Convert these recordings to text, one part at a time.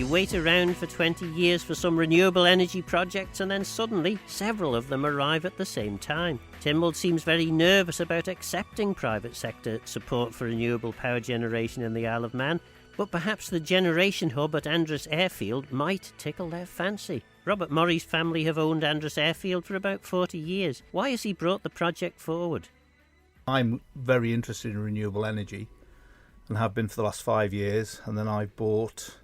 You wait around for 20 years for some renewable energy projects and then suddenly several of them arrive at the same time. Tynwald seems very nervous about accepting private sector support for renewable power generation in the Isle of Man, but perhaps the generation hub at Andreas Airfield might tickle their fancy. Robert Murray's family have owned Andreas Airfield for about 40 years. Why has he brought the project forward? I'm very interested in renewable energy and have been for the last 5 years, and then I brought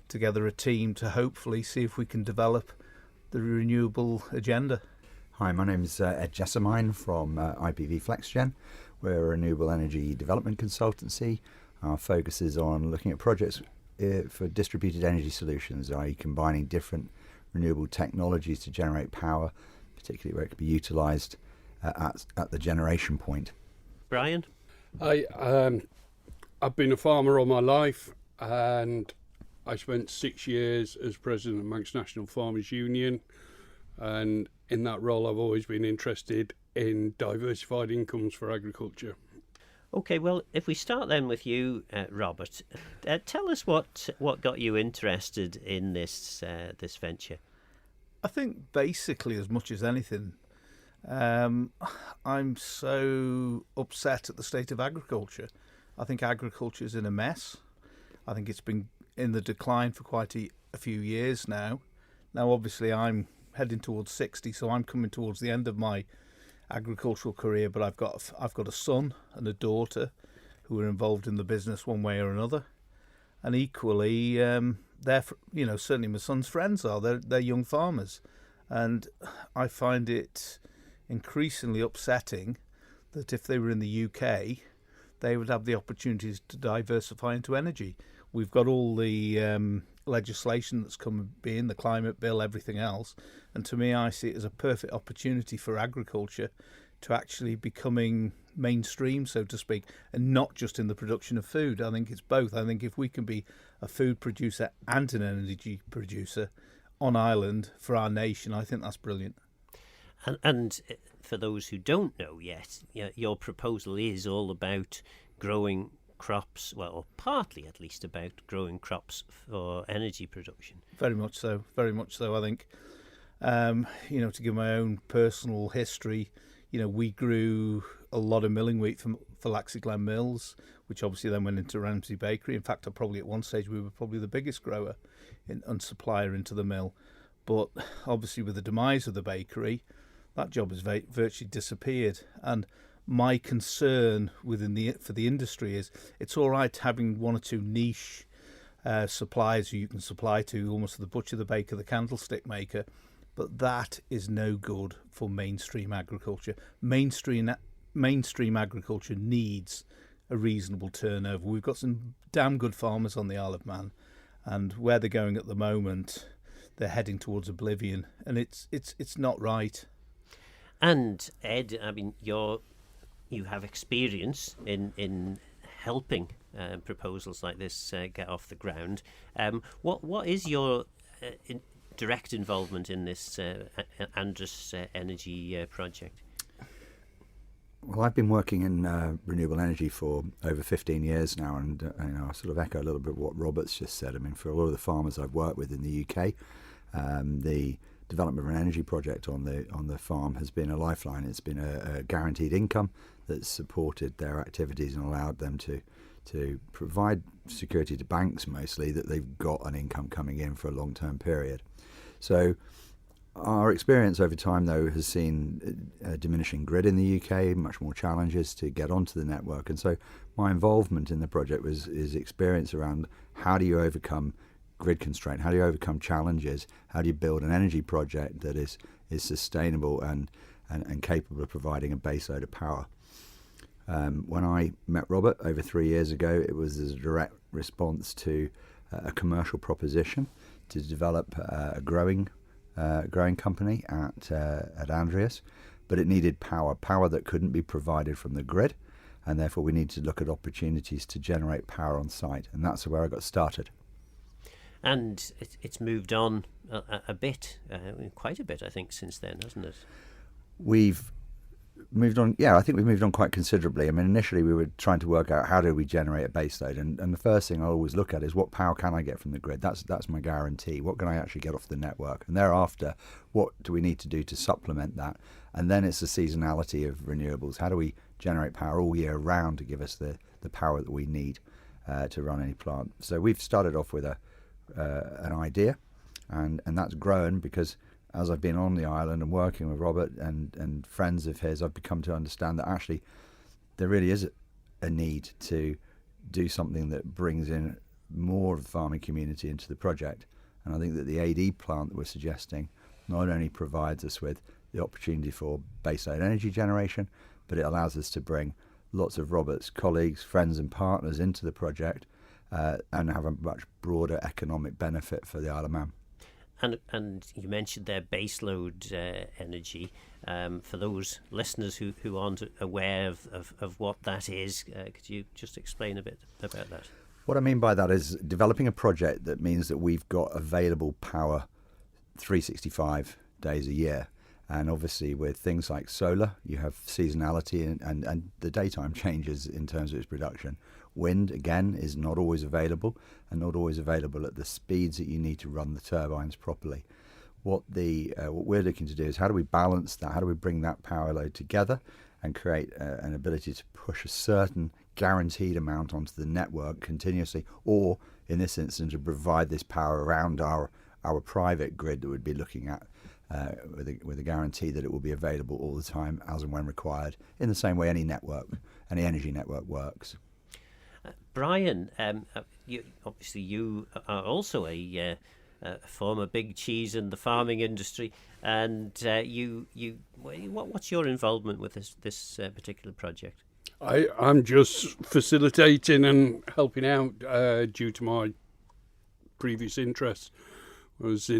together a team to hopefully see if we can develop the renewable agenda. Hi, my name is Ed Jessamine from IPV FlexGen. We're a renewable energy development consultancy. Our focus is on looking at projects for distributed energy solutions, i.e. combining different renewable technologies to generate power, particularly where it can be utilised at the generation point. Brian? I've been a farmer all my life, and I spent 6 years as president of Manx National Farmers Union, and in that role I've always been interested in diversified incomes for agriculture. OK, well, if we start then with you, Robert, tell us what got you interested in this venture. I think basically, as much as anything, I'm so upset at the state of agriculture. I think agriculture is in a mess. I think it's been in the decline for quite a few years now. Now, obviously, I'm heading towards 60, so I'm coming towards the end of my agricultural career. But I've got a son and a daughter who are involved in the business one way or another, and equally, they're certainly my son's friends are. They're young farmers, and I find it increasingly upsetting that if they were in the UK, they would have the opportunities to diversify into energy. We've got all the legislation that's come in, the climate bill, everything else, and to me I see it as a perfect opportunity for agriculture to actually becoming mainstream, so to speak, and not just in the production of food. I think it's both. I think if we can be a food producer and an energy producer on island for our nation, I think that's brilliant. And for those who don't know yet, your proposal is all about growing crops, well, or partly at least about growing crops for energy production. Very much so. I think, to give my own personal history, we grew a lot of milling wheat for Laxey Glen Mills, which obviously then went into Ramsey Bakery. In fact, at one stage we were probably the biggest grower and supplier into the mill. But obviously with the demise of the bakery, that job has virtually disappeared. And my concern for the industry is it's all right having one or two niche suppliers who you can supply to, almost the butcher, the baker, the candlestick maker, but that is no good for mainstream agriculture. Mainstream agriculture needs a reasonable turnover. We've got some damn good farmers on the Isle of Man, and where they're going at the moment, they're heading towards oblivion, and it's not right. And Ed, I mean, you have experience in helping proposals like this get off the ground. What is your direct involvement in this Andreas Energy project? Well, I've been working in renewable energy for over 15 years now, and I sort of echo a little bit what Robert's just said. I mean, for a lot of the farmers I've worked with in the UK, the development of an energy project on the farm has been a lifeline. It's been a guaranteed income that's supported their activities and allowed them to provide security to banks, mostly, that they've got an income coming in for a long-term period. So our experience over time, though, has seen a diminishing grid in the UK, much more challenges to get onto the network. And so my involvement in the project is experience around how do you overcome grid constraint, how do you overcome challenges, how do you build an energy project that is sustainable and capable of providing a base load of power. When I met Robert over 3 years ago, it was as a direct response to a commercial proposition to develop a growing company at Andreas, but it needed power that couldn't be provided from the grid, and therefore we need to look at opportunities to generate power on site, and that's where I got started. And it's moved on a bit, quite a bit, I think, since then, hasn't it? We've moved on. Yeah, I think we've moved on quite considerably. I mean, initially we were trying to work out how do we generate a base load, and the first thing I always look at is what power can I get from the grid. That's my guarantee. What can I actually get off the network? And thereafter, what do we need to do to supplement that? And then it's the seasonality of renewables. How do we generate power all year round to give us the power that we need to run any plant? So we've started off with an idea, and that's grown because as I've been on the island and working with Robert and friends of his, I've become to understand that actually there really is a need to do something that brings in more of the farming community into the project. And I think that the AD plant that we're suggesting not only provides us with the opportunity for baseload energy generation, but it allows us to bring lots of Robert's colleagues, friends and partners into the project and have a much broader economic benefit for the Isle of Man. And you mentioned there baseload energy. For those listeners who aren't aware of what that is, could you just explain a bit about that? What I mean by that is developing a project that means that we've got available power 365 days a year. And obviously with things like solar, you have seasonality and the daytime changes in terms of its production. Wind, again, is not always available and not always available at the speeds that you need to run the turbines properly. What we're looking to do is how do we balance that? How do we bring that power load together and create an ability to push a certain guaranteed amount onto the network continuously, or in this instance to provide this power around our private grid that we'd be looking at with a guarantee that it will be available all the time as and when required, in the same way any energy network works. Brian, you are also a former big cheese in the farming industry, and what's your involvement with this particular project? I'm just facilitating and helping out due to my previous interests. I was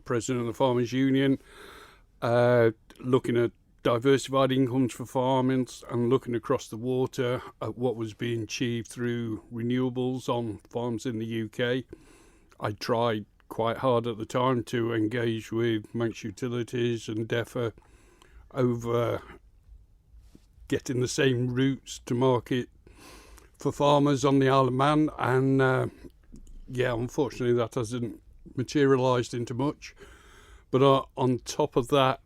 president of the Farmers Union, looking at diversified incomes for farmers and looking across the water at what was being achieved through renewables on farms in the UK. I tried quite hard at the time to engage with Manx utilities and DEFA over getting the same routes to market for farmers on the Isle of Man, and unfortunately that hasn't materialised into much. But on top of that,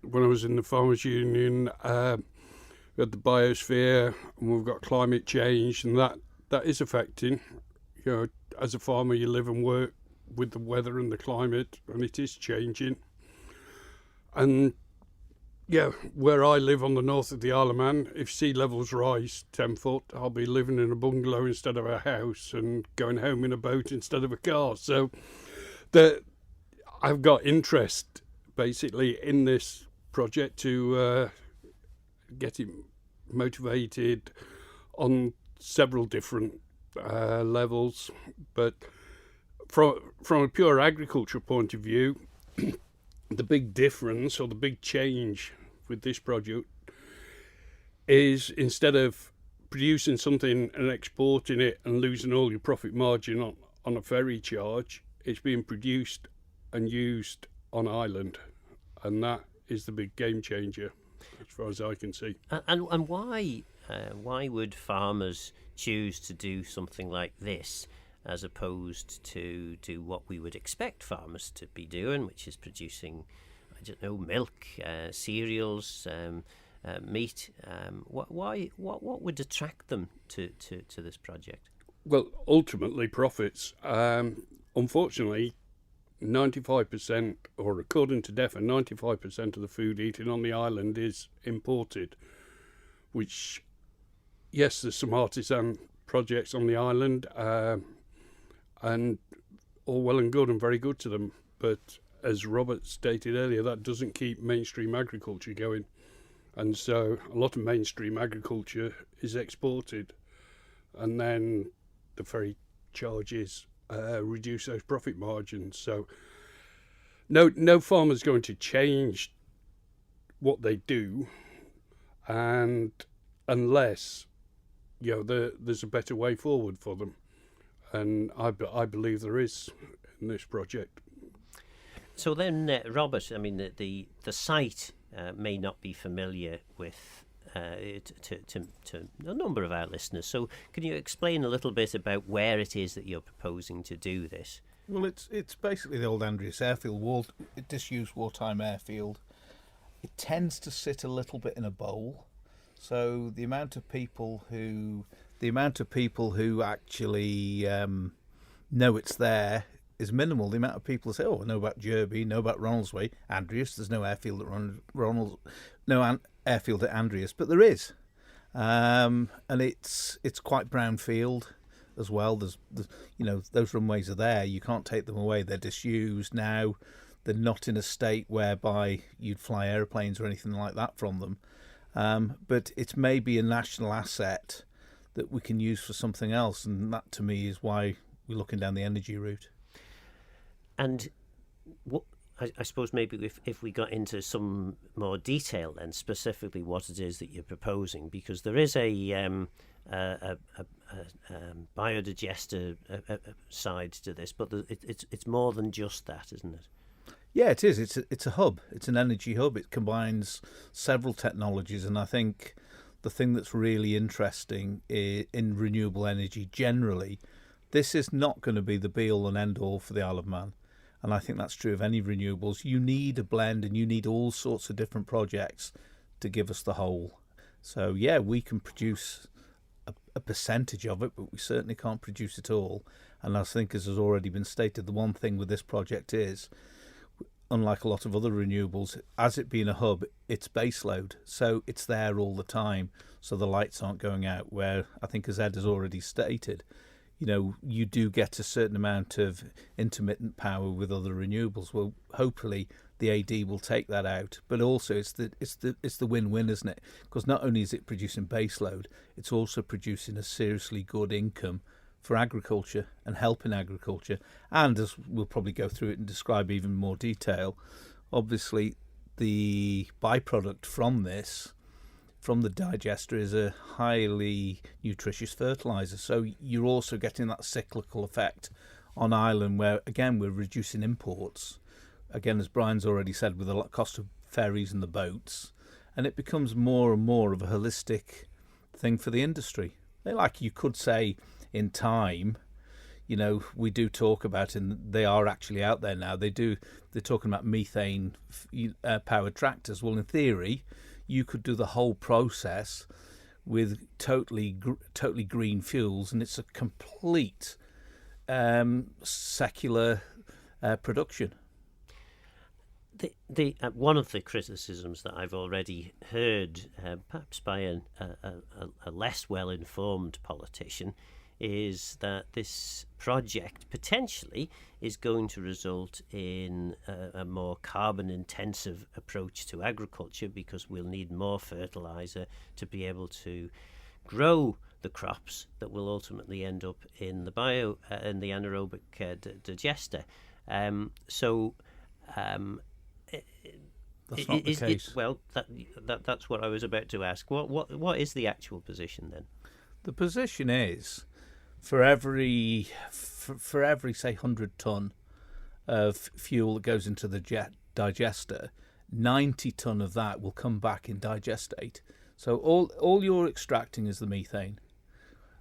when I was in the Farmers Union, we had the biosphere, and we've got climate change, and that is affecting. You know, as a farmer, you live and work with the weather and the climate, and it is changing. And where I live on the north of the Isle of Man, if sea levels rise 10 foot, I'll be living in a bungalow instead of a house and going home in a boat instead of a car. So I've got interest basically in this project to get it motivated on several different levels. But from a pure agriculture point of view, the big difference or the big change with this project is instead of producing something and exporting it and losing all your profit margin on a ferry charge, it's being produced and used on island, and that is the big game changer as far as I can see. And why would farmers choose to do something like this as opposed to what we would expect farmers to be doing, which is producing, I don't know, milk, cereals, meat? What would attract them to this project? Well, ultimately profits. Unfortunately, 95%, or according to DEFA, 95% of the food eaten on the island is imported, which, yes, there's some artisan projects on the island, and all well and good and very good to them. But as Robert stated earlier, that doesn't keep mainstream agriculture going. And so a lot of mainstream agriculture is exported, and then the ferry charges reduce those profit margins. So no farmer's going to change what they do, and unless there's a better way forward for them, and I believe there is in this project. So then, Robert, I mean, the site may not be familiar with to a number of our listeners. So can you explain a little bit about where it is that you're proposing to do this? Well, it's basically the old Andreas Airfield, disused wartime airfield. It tends to sit a little bit in a bowl, so the amount of people who actually know it's there is minimal. The amount of people who say, "Oh, I know about Derby, know about Ronaldsway, Andreas." There's no airfield at airfield at Andreas, but there is, and it's quite brownfield as well. There's those runways are there. You can't take them away. They're disused now. They're not in a state whereby you'd fly airplanes or anything like that from them. But it's maybe a national asset that we can use for something else, and that to me is why we're looking down the energy route. And what, I suppose maybe if we got into some more detail then, specifically what it is that you're proposing, because there is a biodigester side to this, but it's more than just that, isn't it? Yeah, it is. It's a hub. It's an energy hub. It combines several technologies, and I think the thing that's really interesting in renewable energy generally, this is not going to be the be-all and end-all for the Isle of Man. And I think that's true of any renewables. You need a blend, and you need all sorts of different projects to give us the whole. So, yeah, we can produce a percentage of it, but we certainly can't produce it all. And I think, as has already been stated, the one thing with this project is, unlike a lot of other renewables, as it being a hub, it's baseload. So it's there all the time, so the lights aren't going out, where I think, as Ed has already stated, you do get a certain amount of intermittent power with other renewables. Well, hopefully the AD will take that out, but also it's the win-win, isn't it? Because not only is it producing baseload, it's also producing a seriously good income for agriculture and helping agriculture. And as we'll probably go through it and describe even more detail, obviously the byproduct from this, from the digester, is a highly nutritious fertiliser. So you're also getting that cyclical effect on Ireland, where again we're reducing imports. Again, as Brian's already said, with the cost of ferries and the boats, and it becomes more and more of a holistic thing for the industry. Like you could say, in time, we do talk about, and they are actually out there now. They're talking about methane powered tractors. Well, in theory, you could do the whole process with totally green fuels, and it's a complete secular production. The one of the criticisms that I've already heard, perhaps by a less well-informed politician, is that this project potentially is going to result in a more carbon-intensive approach to agriculture, because we'll need more fertiliser to be able to grow the crops that will ultimately end up in the anaerobic digester. That's not the case. That's what I was about to ask. What is the actual position then? The position is, for every say 100 tonne of fuel that goes into the digester, 90 tonne of that will come back in digestate. So all you're extracting is the methane,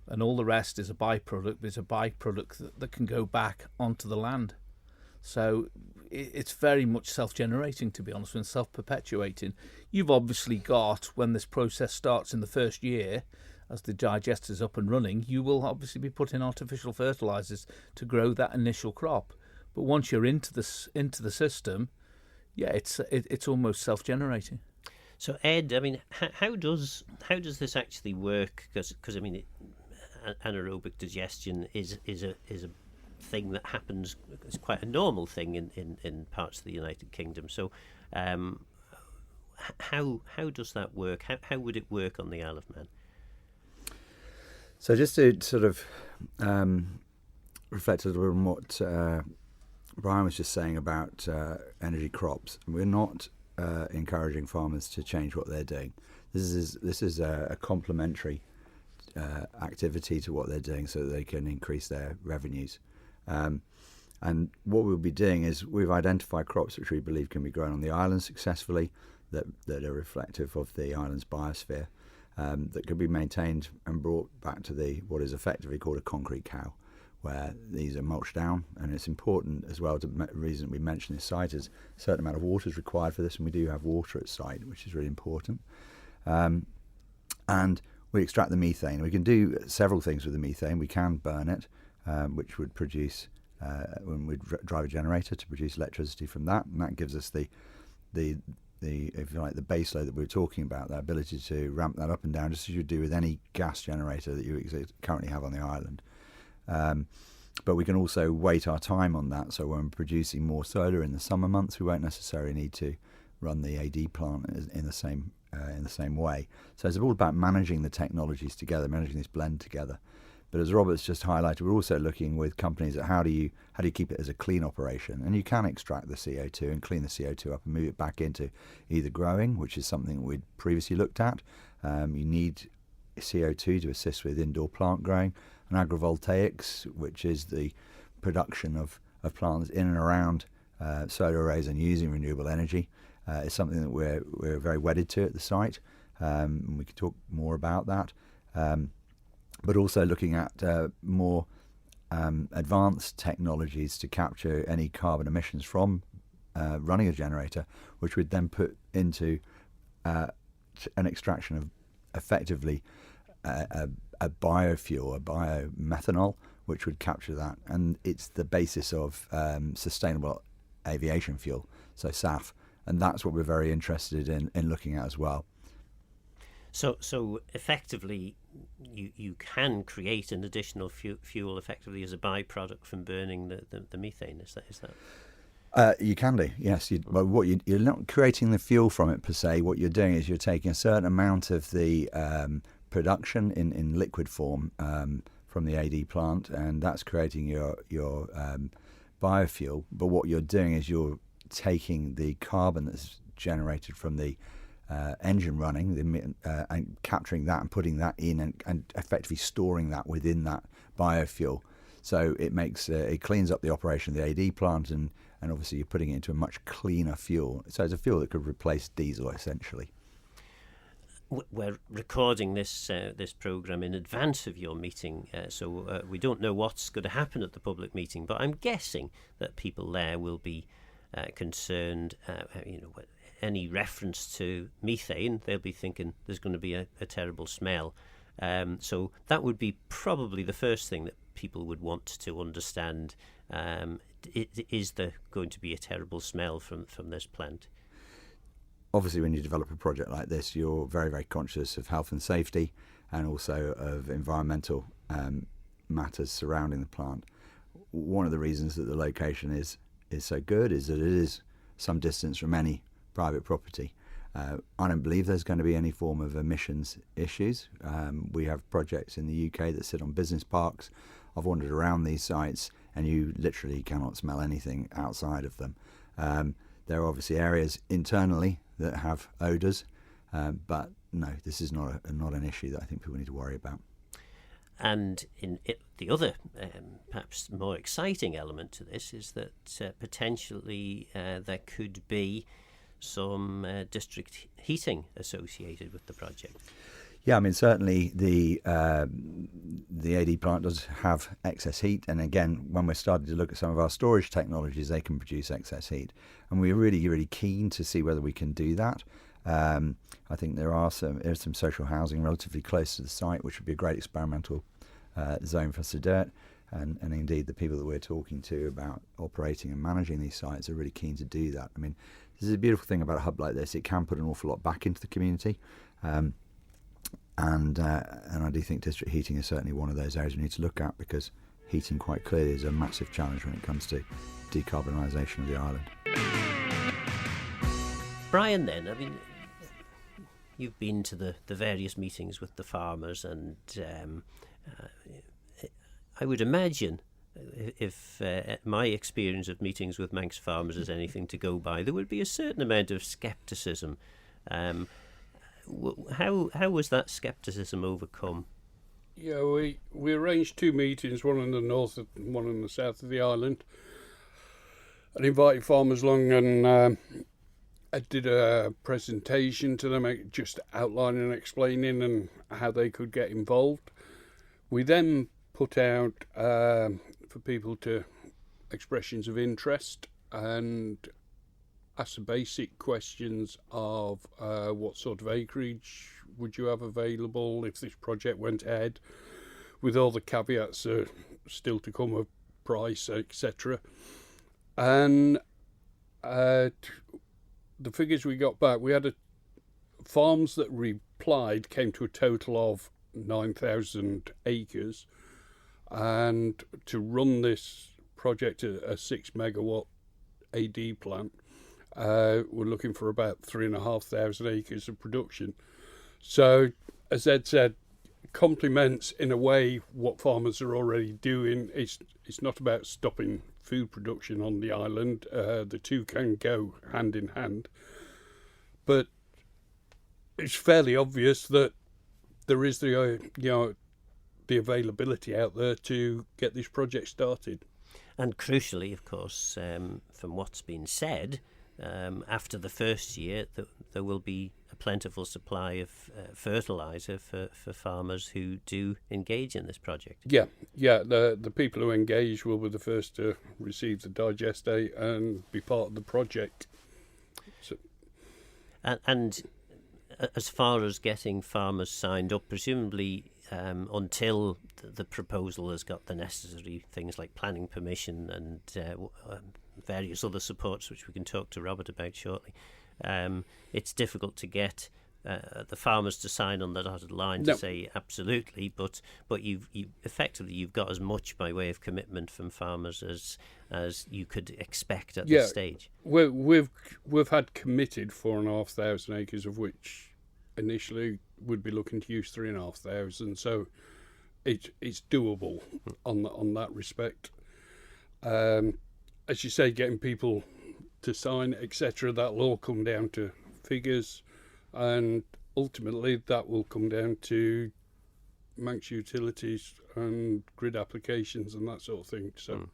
and all the rest is a byproduct. It's a byproduct that can go back onto the land. So it's very much self-generating, to be honest, and self-perpetuating. You've obviously got, when this process starts in the first year, as the digester's up and running, you will obviously be putting artificial fertilisers to grow that initial crop. But once you're into the system, yeah, it's almost self-generating. So Ed, I mean, how does this actually work? Because I mean, anaerobic digestion is a thing that happens. It's quite a normal thing in parts of the United Kingdom. So how does that work? How would it work on the Isle of Man? So just to sort of reflect a little bit on what Brian was just saying about energy crops, we're not encouraging farmers to change what they're doing. This is a complementary activity to what they're doing, so that they can increase their revenues. And what we'll be doing is we've identified crops which we believe can be grown on the island successfully. that are reflective of the island's biosphere, that could be maintained and brought back to what is effectively called a concrete cow, where these are mulched down. And it's important as well, the reason we mention this site is a certain amount of water is required for this, and we do have water at site, which is really important. And we extract the methane. We can do several things with the methane. We can burn it, which would produce, when we drive a generator to produce electricity from that, and that gives us the if you like, the base load that we were talking about, the ability to ramp that up and down, just as you do with any gas generator that you currently have on the island. But we can also wait our time on that, so when we're producing more solar in the summer months, we won't necessarily need to run the AD plant in the same way. So it's all about managing the technologies together, managing this blend together. But as Robert's just highlighted, we're also looking with companies at how do you keep it as a clean operation, and you can extract the CO2 and clean the CO2 up and move it back into either growing, which is something we'd previously looked at. You need CO2 to assist with indoor plant growing, and agrivoltaics, which is the production of plants in and around solar arrays and using renewable energy, is something that we're very wedded to at the site. And we can talk more about that. But also looking at more advanced technologies to capture any carbon emissions from running a generator, which would then put into an extraction of effectively a biofuel, a biomethanol, which would capture that. And it's the basis of sustainable aviation fuel, so SAF. And that's what we're very interested in looking at as well. So effectively, you can create an additional fuel effectively as a byproduct from burning the methane. Is that? You can do, yes. But you're not creating the fuel from it per se. What you're doing is you're taking a certain amount of the production in liquid form from the AD plant, and that's creating your biofuel. But what you're doing is you're taking the carbon that's generated from the engine running and capturing that and putting that in and effectively storing that within that biofuel. So it cleans up the operation of the AD plant, and obviously you're putting it into a much cleaner fuel. So it's a fuel that could replace diesel essentially. We're recording this programme in advance of your meeting, so we don't know what's going to happen at the public meeting, but I'm guessing that people there will be concerned. Any reference to methane, they'll be thinking there's going to be a terrible smell. So that would be probably the first thing that people would want to understand. Is there going to be a terrible smell from this plant? Obviously, when you develop a project like this, you're very, very conscious of health and safety and also of environmental matters surrounding the plant. One of the reasons that the location is so good is that it is some distance from any private property. I don't believe there's going to be any form of emissions issues. We have projects in the UK that sit on business parks. I've wandered around these sites and you literally cannot smell anything outside of them. There are obviously areas internally that have odours, but no, this is not an issue that I think people need to worry about. And the other, perhaps more exciting element to this is that potentially there could be some district heating associated with the project. Yeah, I mean, certainly the AD plant does have excess heat, and again, when we're starting to look at some of our storage technologies, they can produce excess heat, and we're really, really keen to see whether we can do that. I think there's some social housing relatively close to the site, which would be a great experimental zone for us to do it, and indeed the people that we're talking to about operating and managing these sites are really keen to do that. I mean, this is a beautiful thing about a hub like this. It can put an awful lot back into the community. And I do think district heating is certainly one of those areas we need to look at, because heating quite clearly is a massive challenge when it comes to decarbonisation of the island. Brian, then, I mean, you've been to the various meetings with the farmers, and I would imagine if my experience of meetings with Manx farmers is anything to go by, there would be a certain amount of scepticism. How was that scepticism overcome? Yeah, we arranged two meetings, one in the north and one in the south of the island, and invited farmers along, and I did a presentation to them, just outlining and explaining and how they could get involved. We then put out for people to expressions of interest and ask the basic questions of what sort of acreage would you have available if this project went ahead, with all the caveats still to come of price, etc. And the figures we got back, we had farms that replied came to a total of 9,000 acres, and to run this project, a 6 megawatt AD plant, we're looking for about 3,500 acres of production. So, as Ed said, complements in a way what farmers are already doing. It's not about stopping food production on the island. The two can go hand in hand. But it's fairly obvious that there is the availability out there to get this project started. And crucially, of course, from what's been said, after the first year, there will be a plentiful supply of fertiliser for farmers who do engage in this project. Yeah. The people who engage will be the first to receive the digestate and be part of the project. So. And as far as getting farmers signed up, presumably until the proposal has got the necessary things like planning permission and various other supports, which we can talk to Robert about shortly, it's difficult to get the farmers to sign on the dotted line to say absolutely, but you've got as much by way of commitment from farmers as you could expect at this stage. We've had committed 4,500 acres, of which initially we'd be looking to use 3,500, so it's doable on that respect. As you say, getting people to sign, etc., that'll all come down to figures, and ultimately that will come down to Manx utilities and grid applications and that sort of thing. So,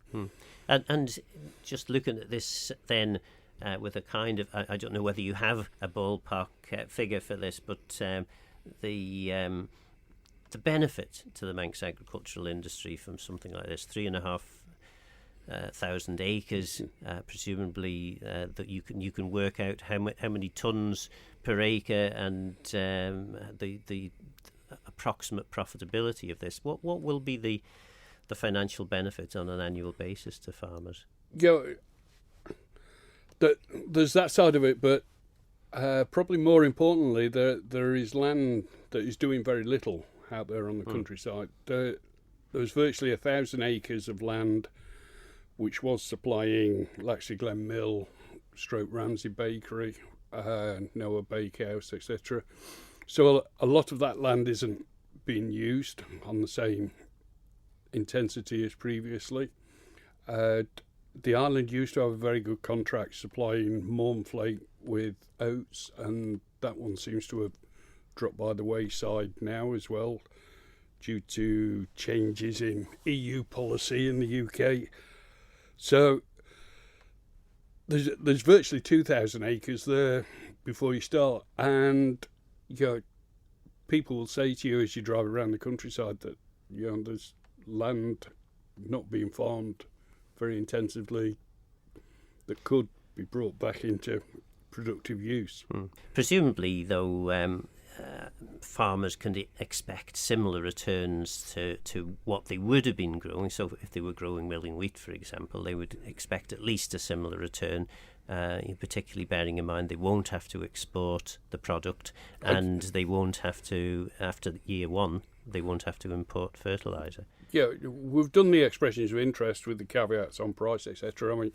and just looking at this then, with a kind of, I don't know whether you have a ballpark figure for this, but the benefit to the Manx agricultural industry from something like this, 3,500 acres, presumably that you can work out how many tonnes per acre and the approximate profitability of this. What will be the financial benefit on an annual basis to farmers? There's that side of it, but probably more importantly, there is land that is doing very little out there on the countryside. There's virtually 1,000 acres of land which was supplying Laxley Glen Mill, Ramsey Bakery, Noah Bakehouse, etc. So a lot of that land isn't being used on the same intensity as previously. The island used to have a very good contract supplying Mornflake with oats, and that one seems to have dropped by the wayside now as well, due to changes in EU policy in the UK. So there's virtually 2,000 acres there before you start, and people will say to you as you drive around the countryside that there's land not being farmed very intensively that could be brought back into productive use. Presumably, though, farmers can expect similar returns to what they would have been growing. So if they were growing milling wheat, for example, they would expect at least a similar return, particularly bearing in mind they won't have to export the product, and they won't have to, after year one, they won't have to import fertiliser. Yeah, we've done the expressions of interest with the caveats on price, etc. I mean,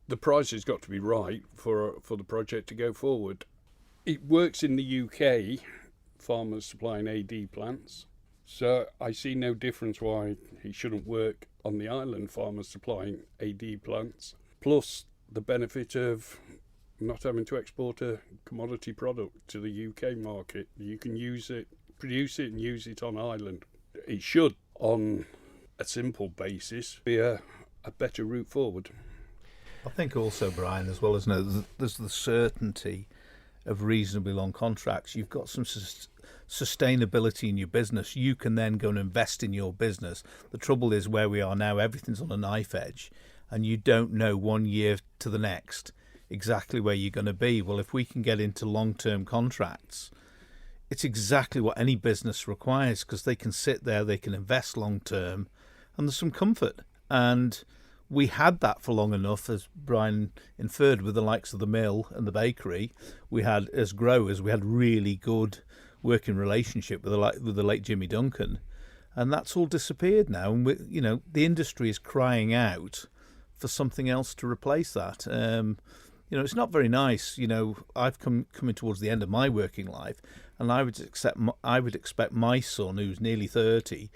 the price has got to be right for the project to go forward. It works in the UK, farmers supplying AD plants, so I see no difference why it shouldn't work on the island, farmers supplying AD plants, plus the benefit of not having to export a commodity product to the UK market. You can use it, produce it and use it on island. It should, on a simple basis, be a better route forward. I think also, Brian, as well as there's the certainty of reasonably long contracts. You've got some sustainability in your business. You can then go and invest in your business. The trouble is where we are now, everything's on a knife edge, and you don't know 1 year to the next exactly where you're going to be. Well, if we can get into long-term contracts, it's exactly what any business requires, because they can sit there, they can invest long-term, and there's some comfort. And we had that for long enough, as Brian inferred, with the likes of the mill and the bakery. We had, as growers, we had really good working relationship with the late Jimmy Duncan, and that's all disappeared now. And the industry is crying out for something else to replace that. It's not very nice. I've coming towards the end of my working life, and I would expect my son, who's nearly 30,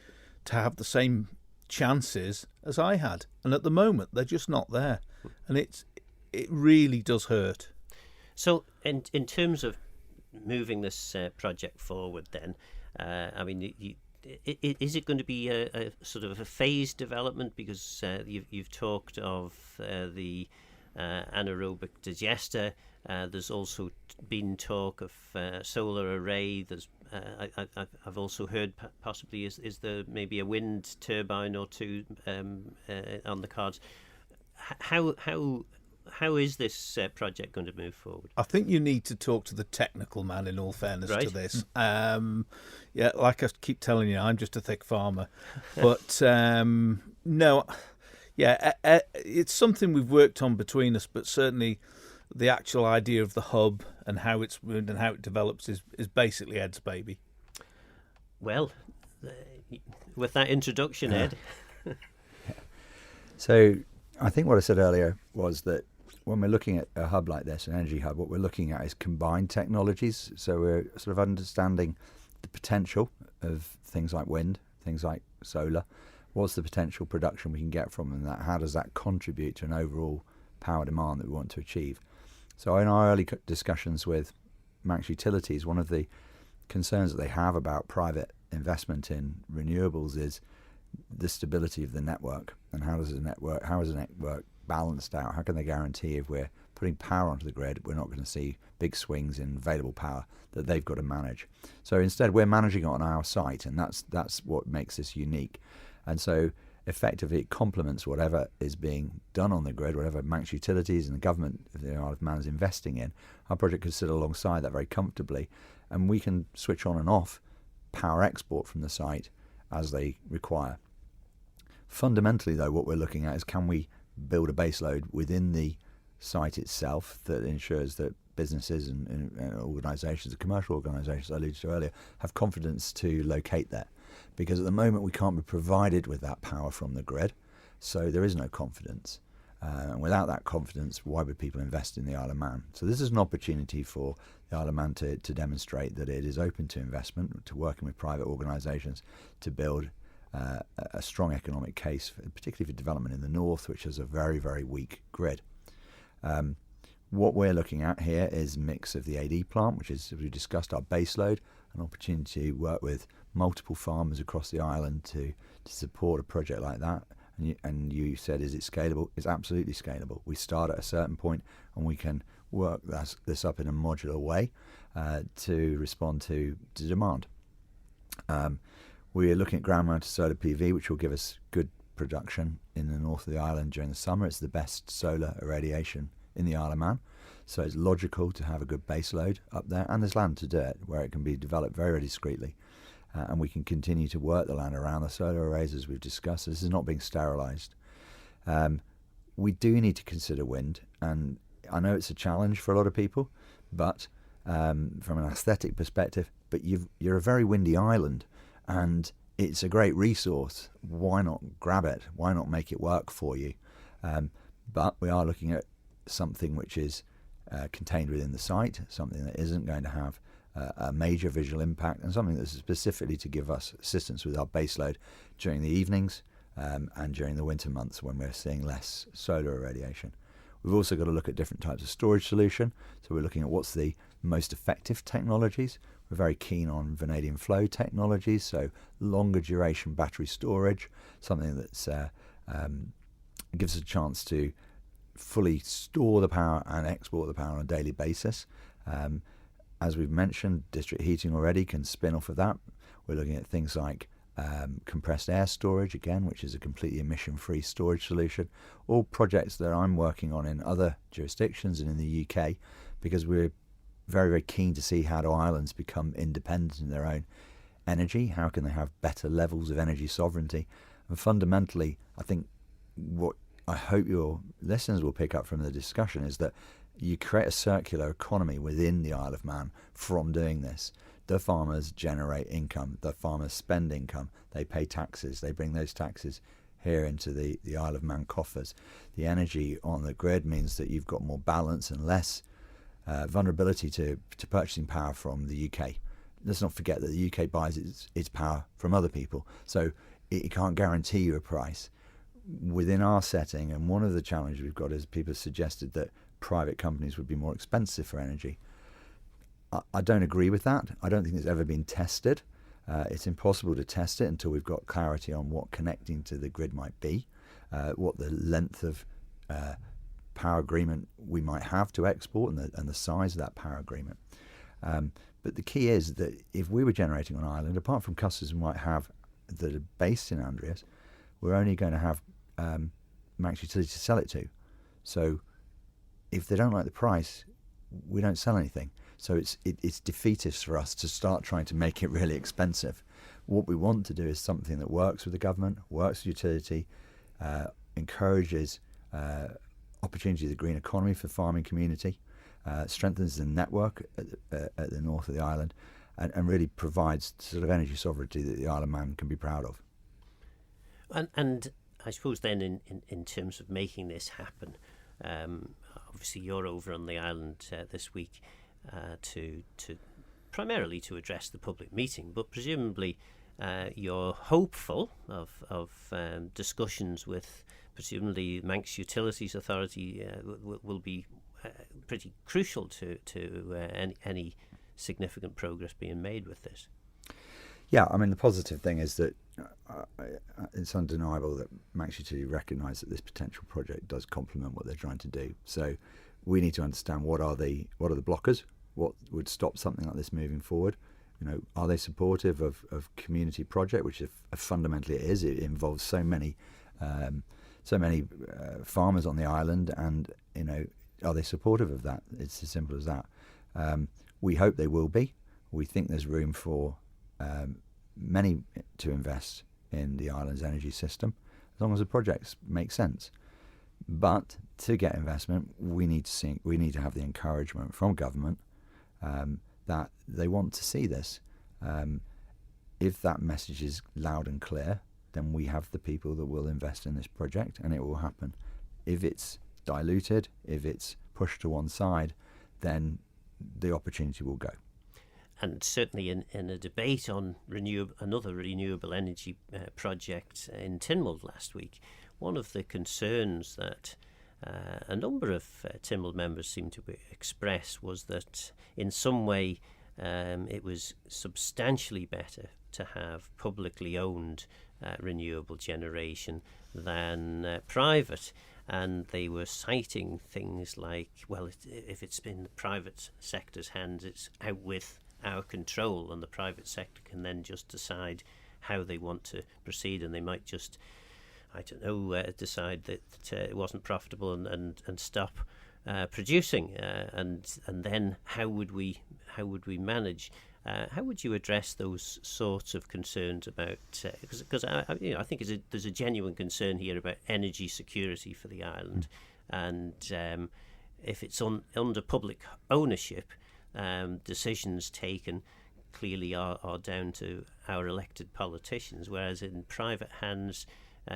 to have the same chances as I had, and at the moment they're just not there, and it really does hurt. So in terms of moving this project forward then, is it going to be a sort of a phased development, because you've talked of the anaerobic digester. There's also been talk of solar array. There's I've also heard possibly is there maybe a wind turbine or two on the cards. How is this project going to move forward? I think you need to talk to the technical man, in all fairness right. to this. Like I keep telling you, I'm just a thick farmer. But no, it's something we've worked on between us, but certainly the actual idea of the hub and how it's moved and how it develops is basically Ed's baby. Well, with that introduction, Ed. So I think what I said earlier was that when we're looking at a hub like this, an energy hub, what we're looking at is combined technologies. So we're sort of understanding the potential of things like wind, things like solar. What's the potential production we can get from that? How does that contribute to an overall power demand that we want to achieve? So in our early discussions with Manx Utilities, one of the concerns that they have about private investment in renewables is the stability of the network, and how is the network balanced out? How can they guarantee if we're putting power onto the grid, we're not going to see big swings in available power that they've got to manage? So instead, we're managing it on our site, and that's what makes this unique. And so effectively it complements whatever is being done on the grid, whatever Manx Utilities and the government of the Isle of Man is investing in. Our project could sit alongside that very comfortably, and we can switch on and off power export from the site as they require. Fundamentally, though, what we're looking at is, can we build a baseload within the site itself that ensures that businesses and organisations, the commercial organisations I alluded to earlier, have confidence to locate there? Because at the moment we can't be provided with that power from the grid, so there is no confidence. And without that confidence, why would people invest in the Isle of Man? So this is an opportunity for the Isle of Man to demonstrate that it is open to investment, to working with private organisations to build a strong economic case, particularly for development in the north, which has a very, very weak grid. What we're looking at here is a mix of the AD plant, which is, as we discussed, our baseload, an opportunity to work with multiple farmers across the island to support a project like that. And you said, is it scalable? It's absolutely scalable. We start at a certain point and we can work this up in a modular way to respond to demand. We are looking at ground-mounted solar PV, which will give us good production in the north of the island during the summer. It's the best solar irradiation in the Isle of Man. So it's logical to have a good base load up there, and there's land to do it where it can be developed very, very discreetly. And we can continue to work the land around the solar arrays as we've discussed. This is not being sterilised. We do need to consider wind, and I know it's a challenge for a lot of people, but from an aesthetic perspective, but you're a very windy island, and it's a great resource. Why not grab it? Why not make it work for you? But we are looking at something which is contained within the site, something that isn't going to have a major visual impact, and something that's specifically to give us assistance with our baseload during the evenings and during the winter months when we're seeing less solar irradiation. We've also got to look at different types of storage solution. So we're looking at what's the most effective technologies. We're very keen on vanadium flow technologies, so longer duration battery storage, something that's gives us a chance to fully store the power and export the power on a daily basis. As we've mentioned, district heating already can spin off of that. We're looking at things like compressed air storage, again, which is a completely emission-free storage solution. All projects that I'm working on in other jurisdictions and in the UK, because we're very, very keen to see how do islands become independent in their own energy, how can they have better levels of energy sovereignty. And fundamentally, I think what I hope your listeners will pick up from the discussion is that you create a circular economy within the Isle of Man from doing this. The farmers generate income, the farmers spend income, they pay taxes, they bring those taxes here into the Isle of Man coffers. The energy on the grid means that you've got more balance and less vulnerability to purchasing power from the UK. Let's not forget that the UK buys its power from other people, so it can't guarantee you a price. Within our setting, and one of the challenges we've got is people have suggested that private companies would be more expensive for energy. I don't agree with that. I don't think it's ever been tested. It's impossible to test it until we've got clarity on what connecting to the grid might be, what the length of power agreement we might have to export, and the size of that power agreement. But the key is that if we were generating on Ireland, apart from customers we might have that are based in Andreas, we're only going to have Manx Utility to sell it to. So if they don't like the price, we don't sell anything. So it's defeatist for us to start trying to make it really expensive. What we want to do is something that works with the government, works with utility, encourages opportunity of the green economy for the farming community, strengthens the network at the north of the island, and really provides sort of energy sovereignty that the Isle of Man can be proud of. And I suppose then in terms of making this happen, obviously you're over on the island this week to primarily to address the public meeting, but presumably you're hopeful of discussions with presumably Manx Utilities Authority will be pretty crucial to any significant progress being made with this. Yeah, I mean, the positive thing is that it's undeniable that Manx Utility recognise that this potential project does complement what they're trying to do. So we need to understand what are the blockers, what would stop something like this moving forward. You know, are they supportive of community project, which fundamentally it is. It involves so many farmers on the island, and you know, are they supportive of that? It's as simple as that. We hope they will be. We think there's room for many to invest in the island's energy system, as long as the projects make sense. But to get investment, we need to have the encouragement from government that they want to see this. If that message is loud and clear, then we have the people that will invest in this project, and it will happen. If it's diluted, if it's pushed to one side, then the opportunity will go. And certainly in a debate on another renewable energy project in Tynwald last week, one of the concerns that a number of Tynwald members seemed to express was that in some way it was substantially better to have publicly owned renewable generation than private. And they were citing things like, well, if it's in the private sector's hands, it's out with our control, and the private sector can then just decide how they want to proceed, and they might just, I don't know, decide that it wasn't profitable and stop producing, and then how would we manage? How would you address those sorts of concerns about? Because I think there's a genuine concern here about energy security for the island, and if it's under public ownership, decisions taken clearly are down to our elected politicians, whereas in private hands,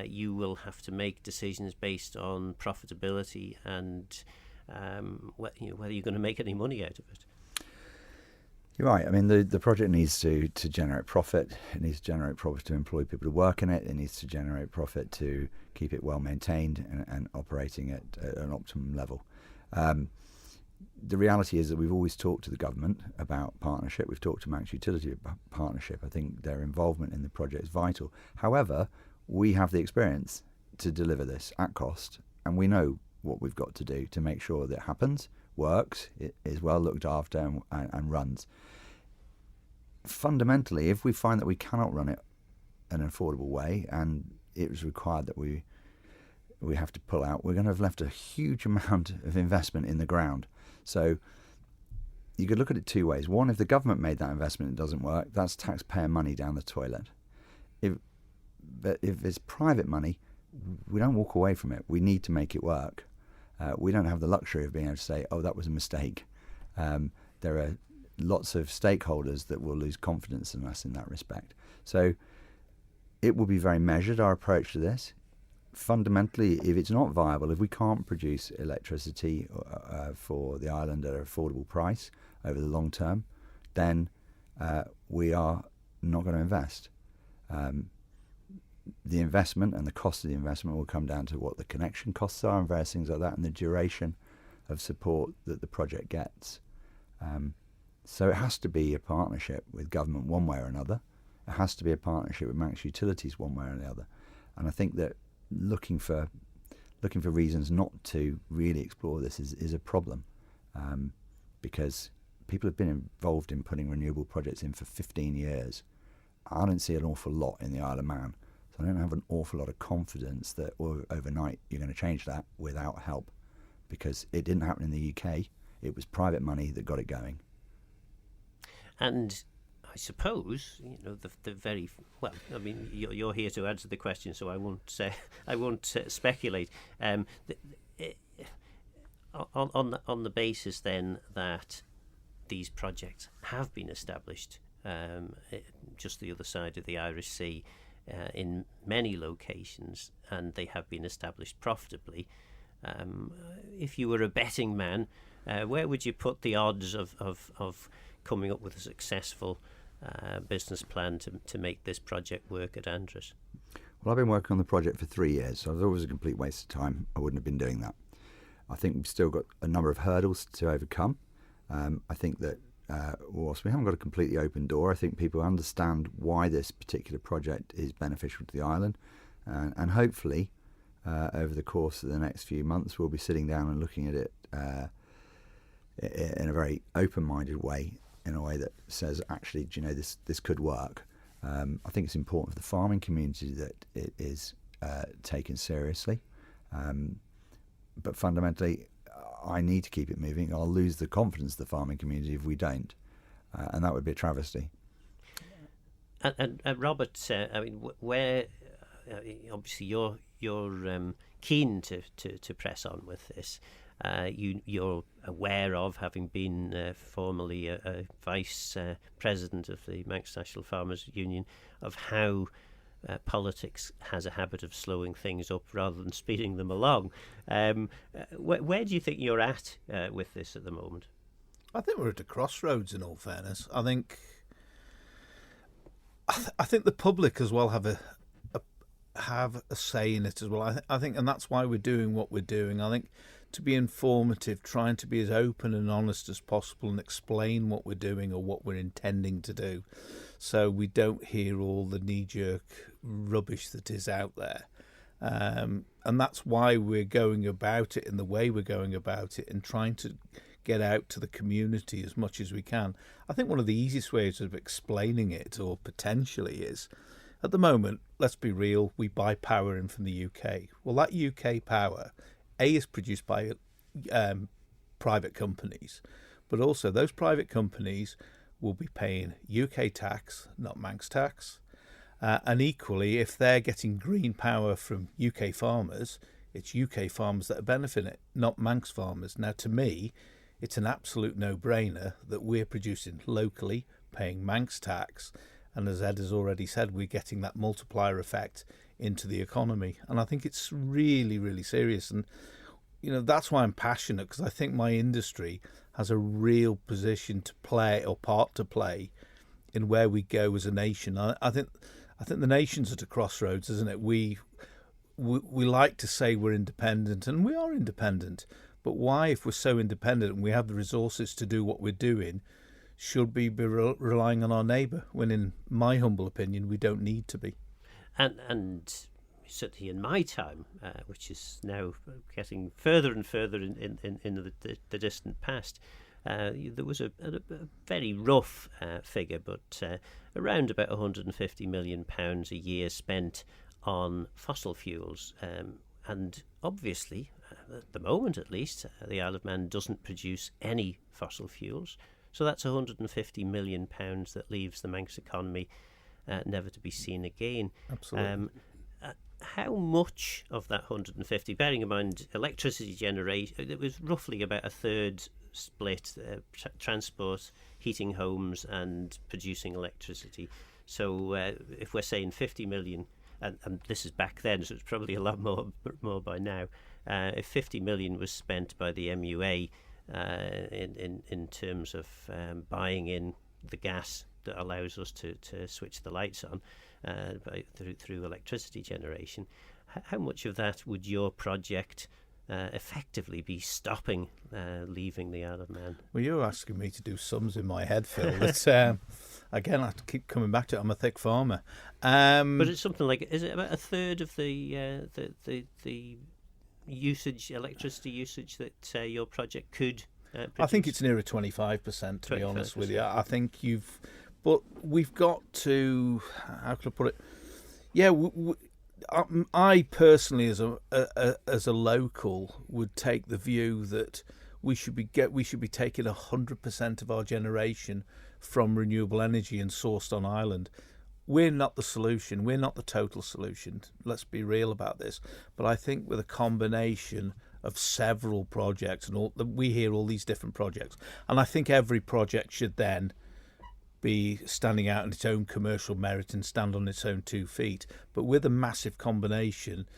you will have to make decisions based on profitability and whether you're going to make any money out of it. You're right. I mean, the project needs to generate profit. It needs to generate profit to employ people to work in it. It needs to generate profit to keep it well maintained and operating at an optimum level. The reality is that we've always talked to the government about partnership. We've talked to Manx Utility about partnership. I think their involvement in the project is vital. However, we have the experience to deliver this at cost, and we know what we've got to do to make sure that it happens, works, it is well looked after and runs. Fundamentally, if we find that we cannot run it in an affordable way and it was required that we have to pull out, we're going to have left a huge amount of investment in the ground. So you could look at it two ways. One, if the government made that investment and it doesn't work, that's taxpayer money down the toilet. But if it's private money, we don't walk away from it. We need to make it work. We don't have the luxury of being able to say, oh, that was a mistake. There are lots of stakeholders that will lose confidence in us in that respect. So it will be very measured, our approach to this. Fundamentally, if it's not viable, if we can't produce electricity for the island at an affordable price over the long term, then we are not going to invest. The investment and the cost of the investment will come down to what the connection costs are and various things like that, and the duration of support that the project gets. So it has to be a partnership with government one way or another. It has to be a partnership with Manx Utilities one way or the other. And I think that looking for reasons not to really explore this is a problem, because people have been involved in putting renewable projects in for 15 years. I don't see an awful lot in the Isle of Man. So I don't have an awful lot of confidence that overnight you're going to change that without help, because it didn't happen in the UK. It was private money that got it going. And I suppose the very well. I mean, you're here to answer the question, so I won't speculate. On the basis then that these projects have been established just the other side of the Irish Sea in many locations, and they have been established profitably. If you were a betting man, where would you put the odds of coming up with a successful business plan to make this project work at Andreas? Well, I've been working on the project for 3 years, so it was always a complete waste of time. I wouldn't have been doing that. I think we've still got a number of hurdles to overcome. I think that whilst we haven't got a completely open door, I think people understand why this particular project is beneficial to the island, and hopefully over the course of the next few months we'll be sitting down and looking at it in a very open-minded way, in a way that says, actually, this could work. I think it's important for the farming community that it is taken seriously, but fundamentally I need to keep it moving. I'll lose the confidence of the farming community if we don't, and that would be a travesty. And Robert, I mean, where obviously you're keen to press on with this. You're aware of, having been formerly a vice president of the Manx National Farmers Union, of how politics has a habit of slowing things up rather than speeding them along. Where do you think you're at with this at the moment? I think we're at a crossroads, in all fairness. I think the public as well have a say in it as well. I think, and that's why we're doing what we're doing. I think to be informative, trying to be as open and honest as possible and explain what we're doing or what we're intending to do, so we don't hear all the knee-jerk rubbish that is out there. And that's why we're going about it in the way we're going about it and trying to get out to the community as much as we can. I think one of the easiest ways of explaining it, or potentially, is, at the moment, let's be real, we buy power in from the UK. Well, that UK power, A, is produced by private companies, but also those private companies will be paying UK tax, not Manx tax. And equally, if they're getting green power from UK farmers, it's UK farmers that are benefiting it, not Manx farmers. Now, to me, it's an absolute no-brainer that we're producing locally, paying Manx tax, and as Ed has already said, we're getting that multiplier effect into the economy. And I think it's really, really serious. And, that's why I'm passionate, because I think my industry has a real position to play, or part to play, in where we go as a nation. I think the nation's at a crossroads, isn't it? We like to say we're independent, and we are independent. But why, if we're so independent and we have the resources to do what we're doing, should we be relying on our neighbour, when, in my humble opinion, we don't need to be? And certainly in my time, which is now getting further and further in the distant past, there was a very rough figure, but around about £150 million a year spent on fossil fuels. And obviously, at the moment at least, the Isle of Man doesn't produce any fossil fuels. So that's £150 million that leaves the Manx economy never to be seen again. Absolutely. How much of that 150, bearing in mind electricity generation, it was roughly about a third split, transport, heating homes and producing electricity. So if we're saying 50 million, and this is back then, so it's probably a lot more by now, if 50 million was spent by the MUA in terms of buying in the gas that allows us to switch the lights on through electricity generation, how much of that would your project effectively be stopping leaving the Isle of Man? Well, you're asking me to do sums in my head, Phil. It's, again, I have to keep coming back to it. I'm a thick farmer. But it's something like, is it about a third of the usage, electricity usage that your project could produce? I think it's nearer 25%, to be honest with you. I think but we've got to, how can I put it? Yeah, I personally, as a local, would take the view that we should be taking 100% of our generation from renewable energy and sourced on island. We're not the solution. We're not the total solution. Let's be real about this. But I think with a combination of several projects, and we hear all these different projects, and I think every project should then be standing out in its own commercial merit and stand on its own 2 feet. But with a massive combination,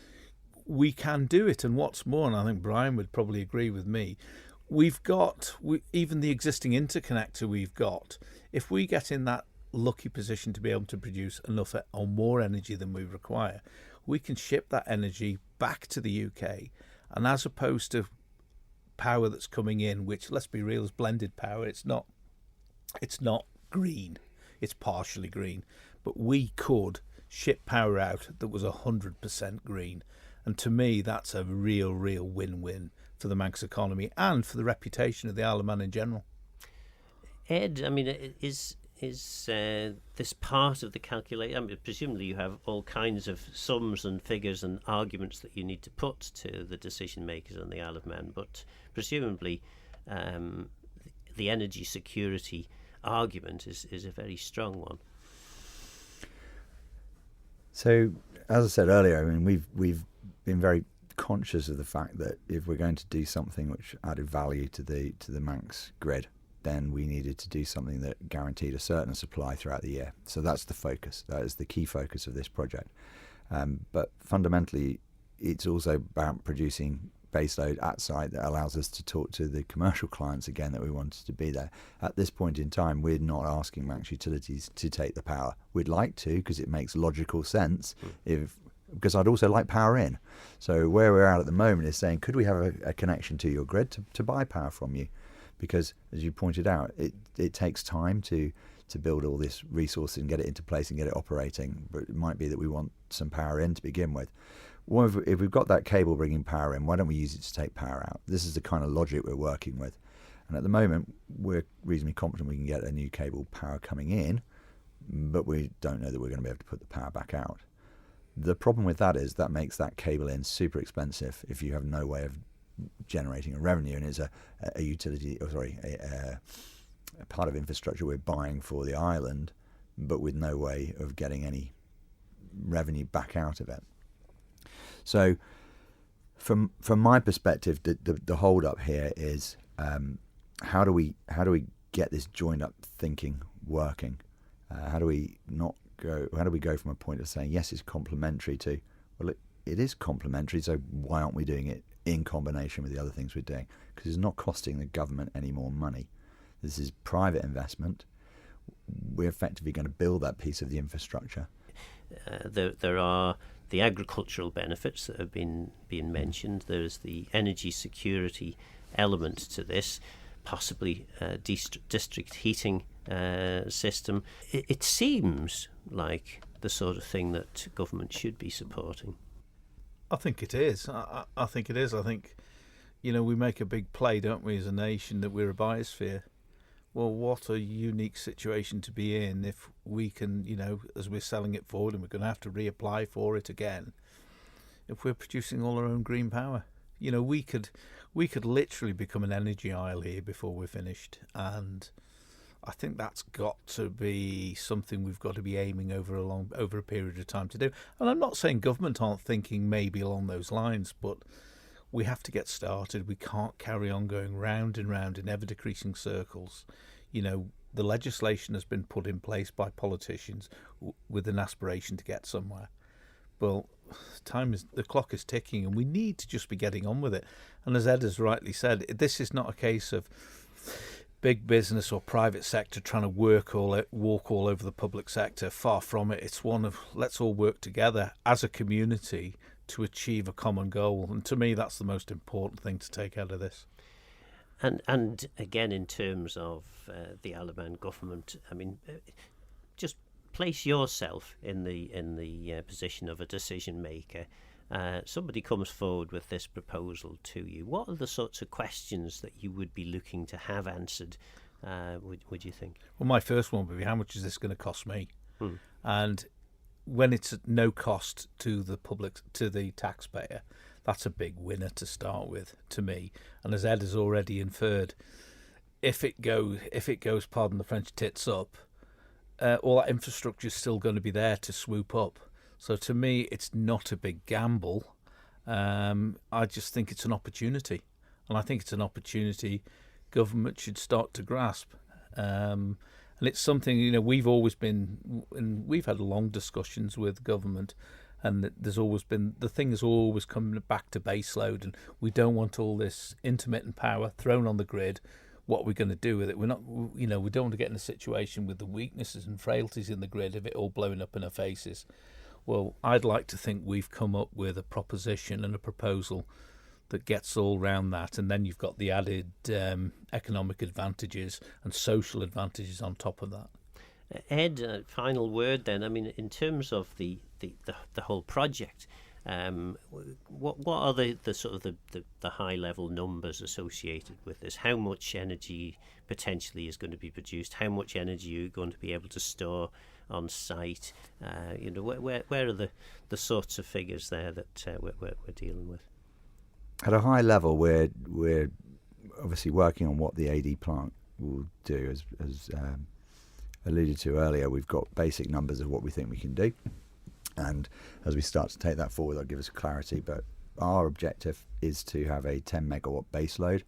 we can do it. And what's more, and I think Brian would probably agree with me, even the existing interconnector we've got, if we get in that lucky position to be able to produce enough or more energy than we require, we can ship that energy back to the UK. And as opposed to power that's coming in, which, let's be real, is blended power, it's not green, it's partially green, but we could ship power out that was 100% green. And to me, that's a real win-win for the Manx economy and for the reputation of the Isle of Man in general. Ed, I mean, is this part of the calculation? I mean, presumably you have all kinds of sums and figures and arguments that you need to put to the decision makers on the Isle of Man, but presumably the energy security argument is a very strong one. So, as I said earlier, I mean, we've been very conscious of the fact that if we're going to do something which added value to the Manx grid, then we needed to do something that guaranteed a certain supply throughout the year. So that's the focus. That is the key focus of this project. But fundamentally, it's also about producing baseload at site that allows us to talk to the commercial clients again that we wanted to be there. At this point in time, we're not asking Manx Utilities to take the power. We'd like to, because it makes logical sense, because I'd also like power in. So where we're at the moment is saying, could we have a connection to your grid to buy power from you? Because, as you pointed out, it takes time to build all this resource and get it into place and get it operating. But it might be that we want some power in to begin with. Well, if we've got that cable bringing power in, why don't we use it to take power out? This is the kind of logic we're working with. And at the moment, we're reasonably confident we can get a new cable power coming in, but we don't know that we're going to be able to put the power back out. The problem with that is that makes that cable in super expensive if you have no way of generating a revenue, and it's a utility, a part of infrastructure we're buying for the island, but with no way of getting any revenue back out of it. So, from my perspective, the hold up here is how do we get this joined up thinking working? How do we go from a point of saying yes, it's complementary to, well, it is complementary, so why aren't we doing it in combination with the other things we're doing? Because it's not costing the government any more money. This is private investment. We're effectively going to build that piece of the infrastructure. There are the agricultural benefits that have been mentioned. There's the energy security element to this, possibly district heating system. It seems like the sort of thing that government should be supporting. I think it is. I think it is. I think, we make a big play, don't we, as a nation, that we're a biosphere. Well, what a unique situation to be in if we can, as we're selling it forward, and we're going to have to reapply for it again, if we're producing all our own green power. We could literally become an energy isle here before we're finished, and I think that's got to be something we've got to be aiming over a period of time to do. And I'm not saying government aren't thinking maybe along those lines, but we have to get started. We can't carry on going round and round in ever decreasing circles. The legislation has been put in place by politicians with an aspiration to get somewhere. Well, the clock is ticking, and we need to just be getting on with it. And as Ed has rightly said, this is not a case of big business or private sector trying to walk all over the public sector. Far from it. It's one of, let's all work together as a community to achieve a common goal. And to me, that's the most important thing to take out of this. And again, in terms of the Isle of Man government, I mean, just place yourself in the position of a decision maker. Somebody comes forward with this proposal to you. What are the sorts of questions that you would be looking to have answered, would you think? Well, my first one would be, how much is this going to cost me? And when it's at no cost to the public, to the taxpayer, that's a big winner to start with, to me. And as Ed has already inferred, if it goes, pardon the French, tits up, all that infrastructure is still going to be there to swoop up. So to me, it's not a big gamble. I just think it's an opportunity. And I think it's an opportunity government should start to grasp. And it's something, we've always been, and we've had long discussions with government, and there's always been, the thing is always coming back to baseload, and we don't want all this intermittent power thrown on the grid. What we're going to do with it? We're not, we don't want to get in a situation with the weaknesses and frailties in the grid of it all blowing up in our faces. Well, I'd like to think we've come up with a proposition and a proposal that gets all round that, and then you've got the added economic advantages and social advantages on top of that. Ed, final word then. I mean, in terms of the whole project, what are the sort of the high level numbers associated with this? How much energy potentially is going to be produced? How much energy are you going to be able to store on site? Where are the sorts of figures there that we're dealing with? At a high level, we're obviously working on what the AD plant will do. As alluded to earlier, we've got basic numbers of what we think we can do. And as we start to take that forward, that'll give us clarity. But our objective is to have a 10 megawatt base load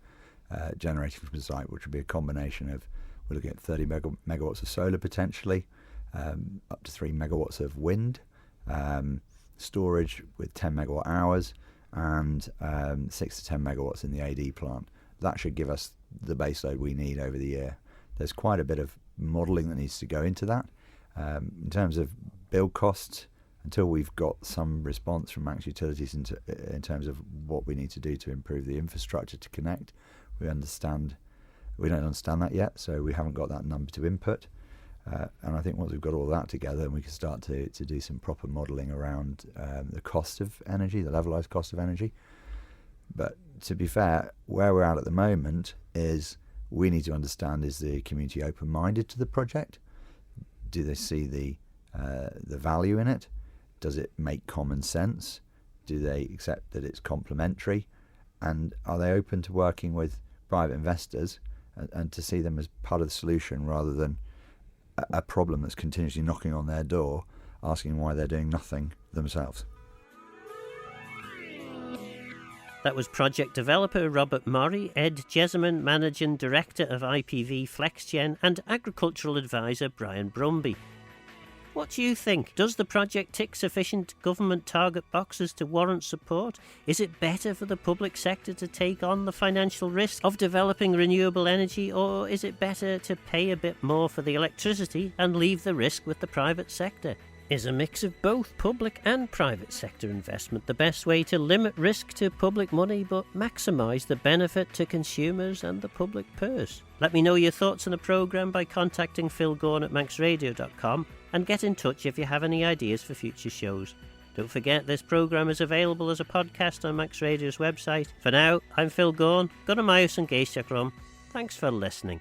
generating from the site, which would be a combination of, we're looking at 30 megawatts of solar potentially, up to 3 megawatts of wind, storage with 10 megawatt hours, and 6 to 10 megawatts in the AD plant. That should give us the base load we need over the year. There's quite a bit of modelling that needs to go into that. In terms of build costs, until we've got some response from Manx Utilities in terms of what we need to do to improve the infrastructure to connect, we don't understand that yet, so we haven't got that number to input. And I think once we've got all that together, then we can start to do some proper modelling around the cost of energy, the levelised cost of energy. But to be fair, where we're at the moment is we need to understand, is the community open-minded to the project? Do they see the value in it? Does it make common sense? Do they accept that it's complementary? And are they open to working with private investors and to see them as part of the solution rather than a problem that's continuously knocking on their door, asking why they're doing nothing themselves? That was project developer Robert Morrie, Ed Jessamine, Managing Director of IPV FlexGen, and agricultural advisor Brian Brumby. What do you think? Does the project tick sufficient government target boxes to warrant support? Is it better for the public sector to take on the financial risk of developing renewable energy, or is it better to pay a bit more for the electricity and leave the risk with the private sector? Is a mix of both public and private sector investment the best way to limit risk to public money but maximise the benefit to consumers and the public purse? Let me know your thoughts on the programme by contacting Phil Gorn at manxradio.com, and get in touch if you have any ideas for future shows. Don't forget this programme is available as a podcast on Manx Radio's website. For now, I'm Phil Gorn, Gunnar Myos and Geisha Crum. Thanks for listening.